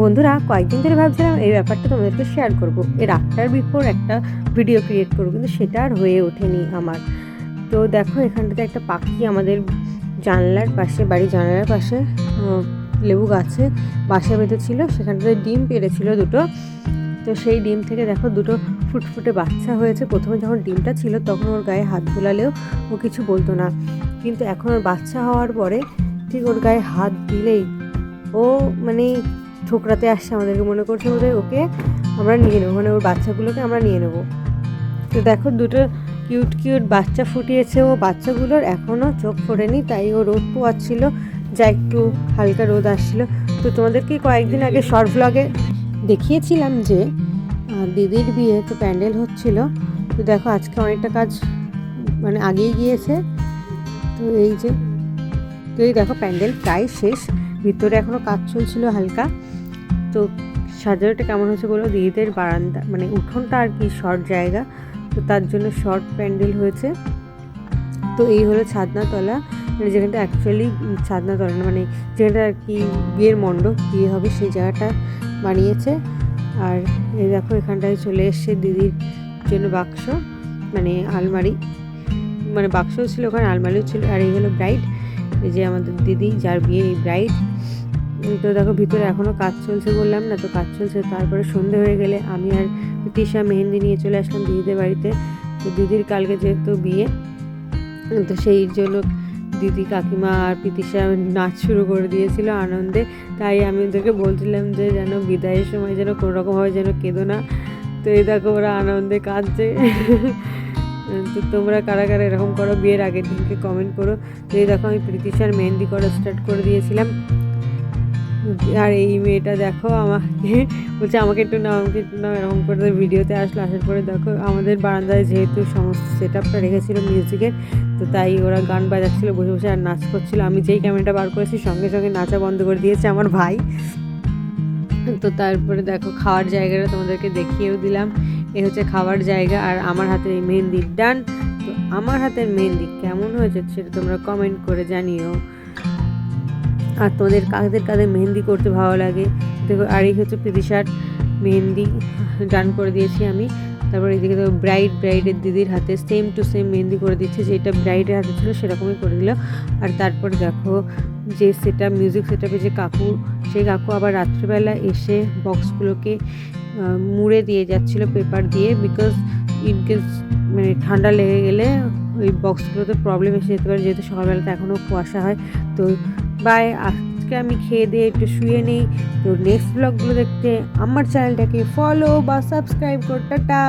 বন্ধুরা, কয়েকদিন ধরে ভাবছিলাম এই ব্যাপারটা তোমাদেরকে শেয়ার করব। এর আফটার বিফোর একটা ভিডিও ক্রিয়েট করবো, কিন্তু সেটা আর হয়ে ওঠেনি আমার। তো দেখো, এখানটাতে একটা পাখি আমাদের জানলার পাশে, বাড়ির জানলার পাশে লেবু গাছে বাসা বেঁধেছিল। সেখানটাতে ডিম পেড়েছিল দুটো। তো সেই ডিম থেকে দেখো দুটো ফুটফুটে বাচ্চা হয়েছে। প্রথমে যখন ডিমটা ছিল তখন ওর গায়ে হাত বোলালেও ও কিছু বলতো না, কিন্তু এখন ওর বাচ্চা হওয়ার পরে ঠিক ওর গায়ে হাত দিলেই ও মানে ঠোকরাতে আসছে আমাদেরকে, মনে করছে বোধহয় ওকে আমরা নিয়ে নেবো, মানে ওর বাচ্চাগুলোকে আমরা নিয়ে নেবো। তো দেখো, দুটো কিউট কিউট বাচ্চা ফুটিয়েছে। ও বাচ্চাগুলোর এখনও চোখ ফোটেনি, তাই ও রোদ পোয়াচ্ছিল, যা একটু হালকা রোদ আসছিল। তো তোমাদেরকে কয়েকদিন আগে শর্ট ভ্লগে দেখিয়েছিলাম যে দিদির বিয়ে, তো প্যান্ডেল হচ্ছিল। তো দেখো, আজকে অনেকটা কাজ মানে আগেই গিয়েছে। তো এই যে, তো এই দেখো প্যান্ডেল প্রায় শেষ, ভিতরে এখনও কাজ চলছিল হালকা। তো সাজানোটা কেমন হচ্ছে বলো, দিদিদের বারান্দা মানে উঠোনটা আর কি শর্ট জায়গা, তো তার জন্য শর্ট প্যান্ডেল হয়েছে। তো এই হলো ছাদনাতলা, মানে যেখানটা অ্যাকচুয়ালি ছাদনাতলা না, মানে যেখানটা আর কি বিয়ের মণ্ডপ, বিয়ে হবে সেই জায়গাটা বানিয়েছে। আর এই দেখো, এখানটায় চলে এসছে দিদির জন্য বাক্স, মানে আলমারি, মানে বাক্সও ছিল ওখানে, আলমারিও ছিল। আর এই হলো ব্রাইড, এই যে আমাদের দিদি যার বিয়ে, এই ব্রাইড। তো দেখো, ভিতরে এখনও কাজ চলছে বললাম না, তো কাজ চলছে। তারপরে সন্ধে হয়ে গেলে আমি আর তিশা মেহেন্দি নিয়ে চলে আসলাম দিদিদের বাড়িতে। তো দিদির কালকে যেহেতু বিয়ে, তো সেই জন্য দিদি, কাকিমা আর পিতিশা নাচ শুরু করে দিয়েছিল আনন্দে। তাই আমি ওদেরকে বলছিলাম যে যেন বিদায়ের সময় যেন কোনোরকমভাবে যেন কেঁদো না। তো এই দেখো, ওরা আনন্দে কাঁদছে। তো তোমরা কারা কারা এরকম করো বিয়ের আগের দিনকে কমেন্ট করো। তো এই দেখো, আমি প্রীতিশার মেহেন্দি করা স্টার্ট করে দিয়েছিলাম। আর এই মেয়েটা দেখো আমাকে বলছে আমাকে একটু নাও, আমাকে একটু নাও, এরকম করে ভিডিওতে আসলো। আসার পরে দেখো, আমাদের বারান্দায় যেহেতু সমস্ত সেট আপটা রেখেছিল মিউজিকের, তো তাই ওরা গান বাজাচ্ছিল বসে বসে আর নাচ করছিল। আমি যেই ক্যামেরাটা বার করেছি সঙ্গে সঙ্গে নাচা বন্ধ করে দিয়েছে আমার ভাই। তো তারপরে দেখো, খাওয়ার জায়গাটা তোমাদেরকে দেখিয়েও দিলাম। এ হচ্ছে খাওয়ার জায়গা, আর আমার হাতের এই মেহেন্দির ডান। তো আমার হাতের মেহেন্দি কেমন হয়েছে সেটা তোমরা কমেন্ট করে জানিও। আর তোমাদের কাদের কাদের মেহেন্দি করতে ভালো লাগে দেখো। আর এই হচ্ছে প্রীতিশার মেহেন্দি ডান করে দিয়েছি আমি। তারপর এদিকে দেখো, ব্রাইডের দিদির হাতে সেম টু সেম মেহেন্দি করে দিচ্ছে, যেটা ব্রাইডের হাতে ছিল সেরকমই করে দিল। আর তারপরে দেখো, যে মিউজিক সেটআপে যে কাকু, সেই কাকু আবার রাত্রিবেলা এসে বক্সগুলোকে মুড়ে দিয়ে যাচ্ছিলো পেপার দিয়ে, বিকজ ইনকেস মানে ঠান্ডা লেগে গেলে ওই বক্সগুলোতে প্রবলেম এসে যেতে পারে, যেহেতু সকালবেলাতে এখনও কুয়াশা হয়। তো বাই, আজকে আমি খেয়ে দিয়ে একটু শুয়ে নেই। তো নেক্সট ব্লগগুলো দেখতে আমার চ্যানেলটাকে ফলো বা সাবস্ক্রাইব করো। টাটা।